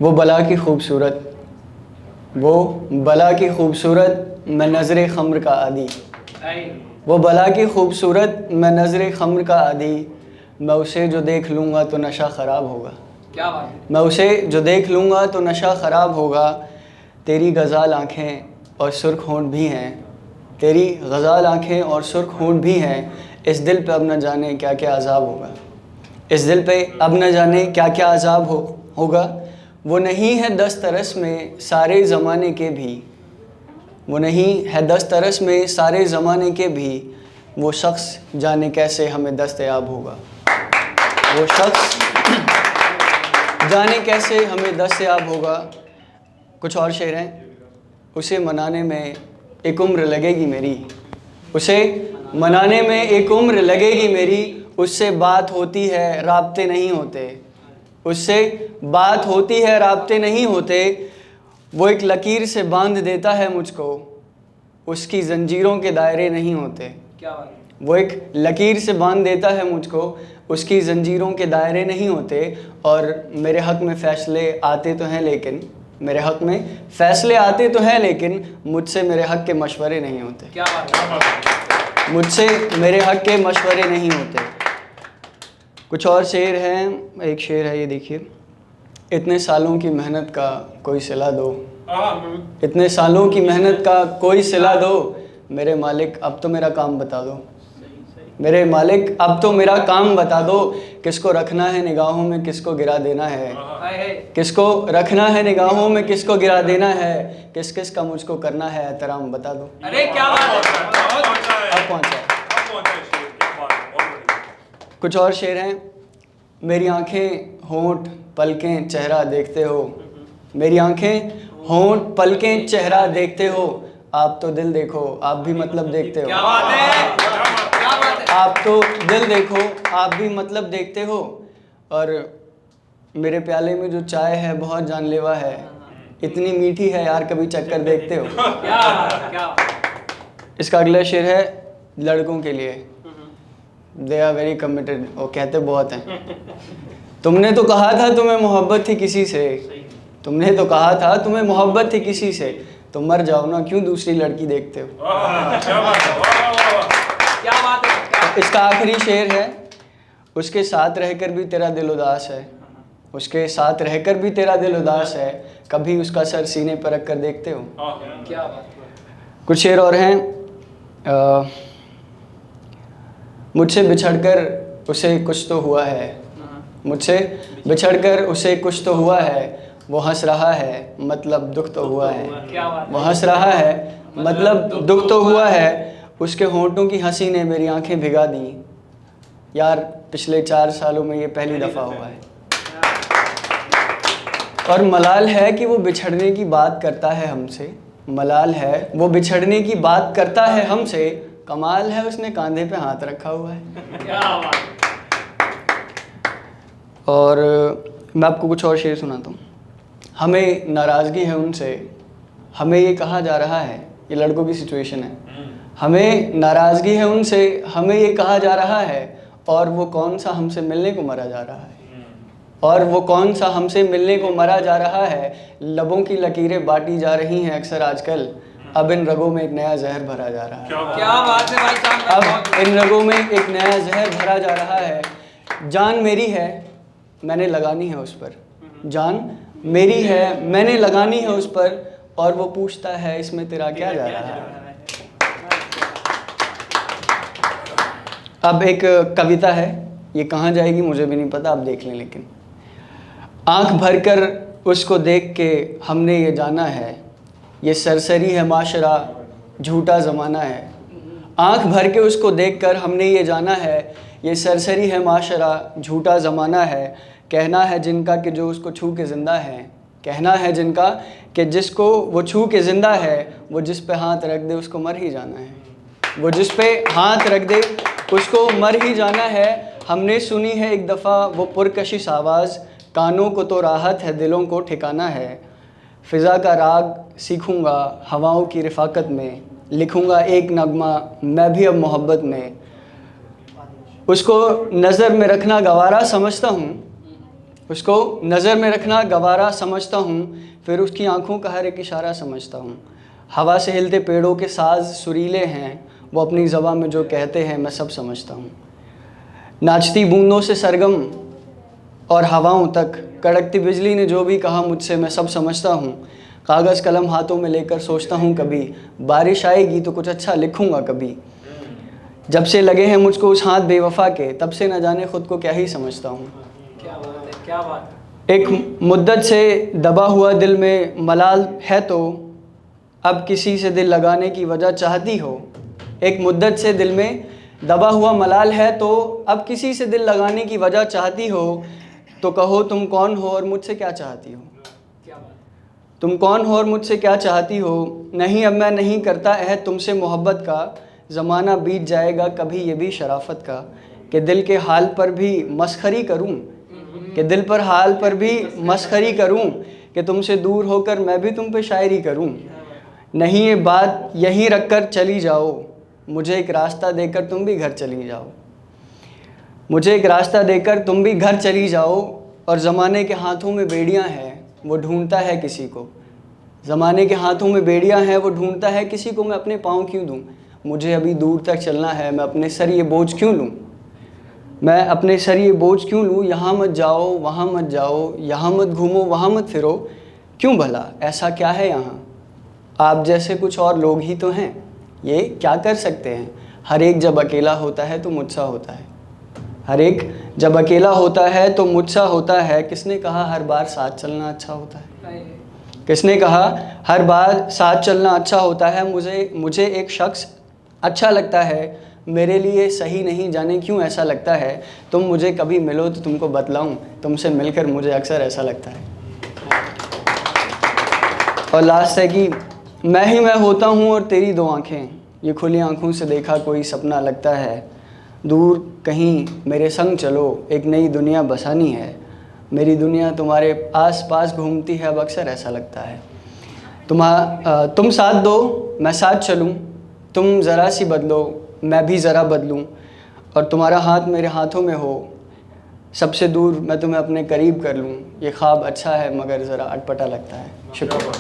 वो बला की खूबसूरत, वो बला की खूबसूरत, मैं नज़र ख़म्र का आदी। वो बला की खूबसूरत, मैं नज़र ख़म्र का आदी। मैं उसे जो देख लूँगा तो नशा ख़राब होगा। क्या बात है। मैं उसे जो देख लूँगा तो नशा ख़राब होगा। तेरी गज़ाल आँखें और सुर्ख होंठ भी हैं, तेरी गज़ाल आँखें और सुर्ख होंठ भी हैं। इस दिल पे अब न जाने क्या क्या अज़ाब होगा। इस दिल पे अब न जाने क्या क्या अज़ाब होगा। वो नहीं है दस्तरस में सारे ज़माने के भी, वो नहीं है दस्तरस में सारे ज़माने के भी। वो शख्स जाने कैसे हमें दस्तयाब होगा। वो शख्स जाने कैसे हमें दस्तयाब होगा। कुछ और शेर हैं। उसे मनाने में एक उम्र लगेगी मेरी, उसे मनाने में एक उम्र लगेगी मेरी। उससे बात होती है राब्ते नहीं होते, उससे बात होती है राब्ते नहीं होते। वो एक लकीर से बांध देता है मुझको, उसकी ज़ंजीरों के दायरे नहीं होते। क्या बात है। वो एक लकीर से बांध देता है मुझको, उसकी ज़ंजीरों के दायरे नहीं होते। और मेरे हक़ में फ़ैसले आते तो हैं लेकिन, मेरे हक़ में फ़ैसले आते तो हैं लेकिन मुझसे मेरे हक़ के मशवरे नहीं होते। क्या बात है। मुझसे मेरे हक़ के मशवरे नहीं होते। कुछ और शेर हैं। एक शेर है, ये देखिए। इतने सालों की मेहनत का कोई सिला दो, इतने सालों की मेहनत का कोई सिला दो। मेरे मालिक अब तो मेरा काम बता दो, मेरे मालिक अब तो मेरा काम बता दो। किसको रखना है निगाहों में किसको गिरा देना है, किसको रखना है निगाहों में किसको गिरा देना है। किस किस का मुझको करना है एहतराम बता दो। अरे क्या बात है। अब पहुँचा। कुछ और शेर हैं। मेरी आंखें होंठ पलकें चेहरा देखते हो, मेरी आंखें होंठ पलकें चेहरा देखते हो। आप तो दिल देखो आप भी मतलब देखते हो। क्या बात है। क्या बात है। आप तो दिल देखो आप भी मतलब देखते हो। और मेरे प्याले में जो चाय है बहुत जानलेवा है, इतनी मीठी है यार कभी चक्कर देखते हो। क्या इसका अगला शेर है लड़कों के लिए। दे आर वेरी कमिटेड, वो कहते बहुत हैं। तुमने तो कहा था तुम्हें मोहब्बत थी किसी से, तुमने तो कहा था तुम्हें मोहब्बत थी किसी से। तो मर जाओ ना क्यों दूसरी लड़की देखते हो। क्या बात है। इसका आखिरी शेर है। उसके साथ रहकर भी तेरा दिल उदास है, उसके साथ रहकर भी तेरा दिल उदास है। कभी उसका सर सीने पर रख कर देखते हो। क्या बात है। कुछ शेर और हैं। मुझसे बिछड़कर उसे कुछ तो हुआ है, मुझसे बिछड़कर उसे कुछ तो हुआ है। वो हंस रहा है मतलब दुख तो हुआ है, वो हंस रहा है मतलब दुख तो हुआ है। उसके होंठों की हंसी ने मेरी आंखें भिगा दी। यार पिछले 4 सालों में ये पहली दफ़ा हुआ है। और मलाल है कि वो बिछड़ने की बात करता है हमसे, मलाल है वो बिछड़ने की बात करता है हमसे। कमाल है उसने कंधे पे हाथ रखा हुआ है। क्या बात है। और मैं आपको कुछ और शेर सुनाता हूँ। हमें नाराज़गी है उनसे, हमें ये कहा जा रहा है, ये लड़कों की सिचुएशन है। हमें नाराज़गी है उनसे, हमें ये कहा जा रहा है। और वो कौन सा हमसे मिलने को मरा जा रहा है, और वो कौन सा हमसे मिलने को मरा जा रहा है। लबों की लकीरें बांटी जा रही हैं अक्सर आजकल। अब इन रगों में एक नया जहर भरा जा रहा है। क्या बात है भाई साहब। अब इन रगों में एक नया जहर भरा जा रहा है। जान मेरी है मैंने लगानी है उस पर, जान मेरी है मैंने लगानी है उस पर। और वो पूछता है इसमें तेरा क्या जा रहा है। अब एक कविता है, ये कहाँ जाएगी मुझे भी नहीं पता, आप देख लें। लेकिन आँख भरकर उसको देख के हमने ये जाना है, ये सरसरी है माशरा झूठा ज़माना है। आँख भर के उसको देखकर हमने ये जाना है, ये सरसरी है माशरा झूठा ज़माना है। कहना है जिनका कि जो उसको छू के ज़िंदा है, कहना है जिनका कि जिसको वो छू के ज़िंदा है। वो जिस पे हाथ रख दे उसको मर ही जाना है, वो जिस पे हाथ रख दे उसको मर ही जाना है। हमने सुनी है एक दफ़ा वो पुरकशिश आवाज़, कानों को तो राहत है दिलों को ठिकाना है। फ़िज़ा का राग सीखूँगा हवाओं की रिफ़ाकत में, लिखूँगा एक नगमा मैं भी अब मोहब्बत में। उसको नज़र में रखना गवारा समझता हूँ, उसको नज़र में रखना गवारा समझता हूँ, फिर उसकी आंखों का हर एक इशारा समझता हूँ। हवा से हिलते पेड़ों के साज सुरीले हैं, वो अपनी ज़बान में जो कहते हैं मैं सब समझता हूँ। नाचती बूंदों से सरगम और हवाओं तक, कड़कती बिजली ने जो भी कहा मुझसे मैं सब समझता हूँ। कागज़ कलम हाथों में लेकर सोचता हूँ कभी, बारिश आएगी तो कुछ अच्छा लिखूँगा कभी। जब से लगे हैं मुझको उस हाथ बेवफ़ा के, तब से न जाने ख़ुद को क्या ही समझता हूँ। क्या बात है, क्या बात है। एक मुद्दत से दबा हुआ दिल में मलाल है तो अब किसी से दिल लगाने की वजह चाहती हो। एक मुद्दत से दिल में दबा हुआ मलाल है तो अब किसी से दिल लगाने की वजह चाहती हो। तो कहो तुम कौन हो और मुझसे क्या चाहती हो। क्या बात है। तुम कौन हो और मुझसे क्या चाहती हो। नहीं अब मैं नहीं करता अहद तुमसे मोहब्बत का, ज़माना बीत जाएगा कभी ये भी शराफत का। कि दिल के हाल पर भी मस्खरी करूं, कि दिल पर हाल पर भी मस्खरी करूं, कि तुमसे दूर होकर मैं भी तुम पे शायरी करूं। नहीं ये बात यहीं रख कर चली जाओ, मुझे एक रास्ता देकर तुम भी घर चली जाओ। मुझे एक रास्ता देकर तुम भी घर चली जाओ। और ज़माने के हाथों में बेड़ियां हैं, वो ढूंढता है किसी को। ज़माने के हाथों में बेड़ियां हैं, वो ढूंढता है किसी को। मैं अपने पाँव क्यों दूं, मुझे अभी दूर तक चलना है। मैं अपने सर ये बोझ क्यों लूं, मैं अपने सर ये बोझ क्यों लूं। यहाँ मत जाओ वहाँ मत जाओ, यहाँ मत घूमो वहाँ मत फिरो। क्यों भला ऐसा क्या है यहाँ, आप जैसे कुछ और लोग ही तो हैं, ये क्या कर सकते हैं। हर एक जब अकेला होता है तो मुझसा होता है। हर एक जब अकेला होता है तो मुझसा होता है। किसने कहा हर बार साथ चलना अच्छा होता है। किसने कहा हर बार साथ चलना अच्छा होता है। मुझे एक शख्स अच्छा लगता है, मेरे लिए सही नहीं जाने क्यों ऐसा लगता है। तुम मुझे कभी मिलो तो तुमको बतलाऊं, तुमसे मिलकर मुझे अक्सर ऐसा लगता है। और लास्ट है कि मैं ही मैं होता हूँ और तेरी दो आँखें, ये खुली आँखों से देखा कोई सपना लगता है। दूर कहीं मेरे संग चलो, एक नई दुनिया बसानी है। मेरी दुनिया तुम्हारे आस पास घूमती है, अब अक्सर ऐसा लगता है। तुम साथ दो मैं साथ चलूं, तुम ज़रा सी बदलो मैं भी ज़रा बदलूं। और तुम्हारा हाथ मेरे हाथों में हो, सबसे दूर मैं तुम्हें अपने करीब कर लूं। ये ख्वाब अच्छा है मगर ज़रा अटपटा लगता है। शुक्रिया।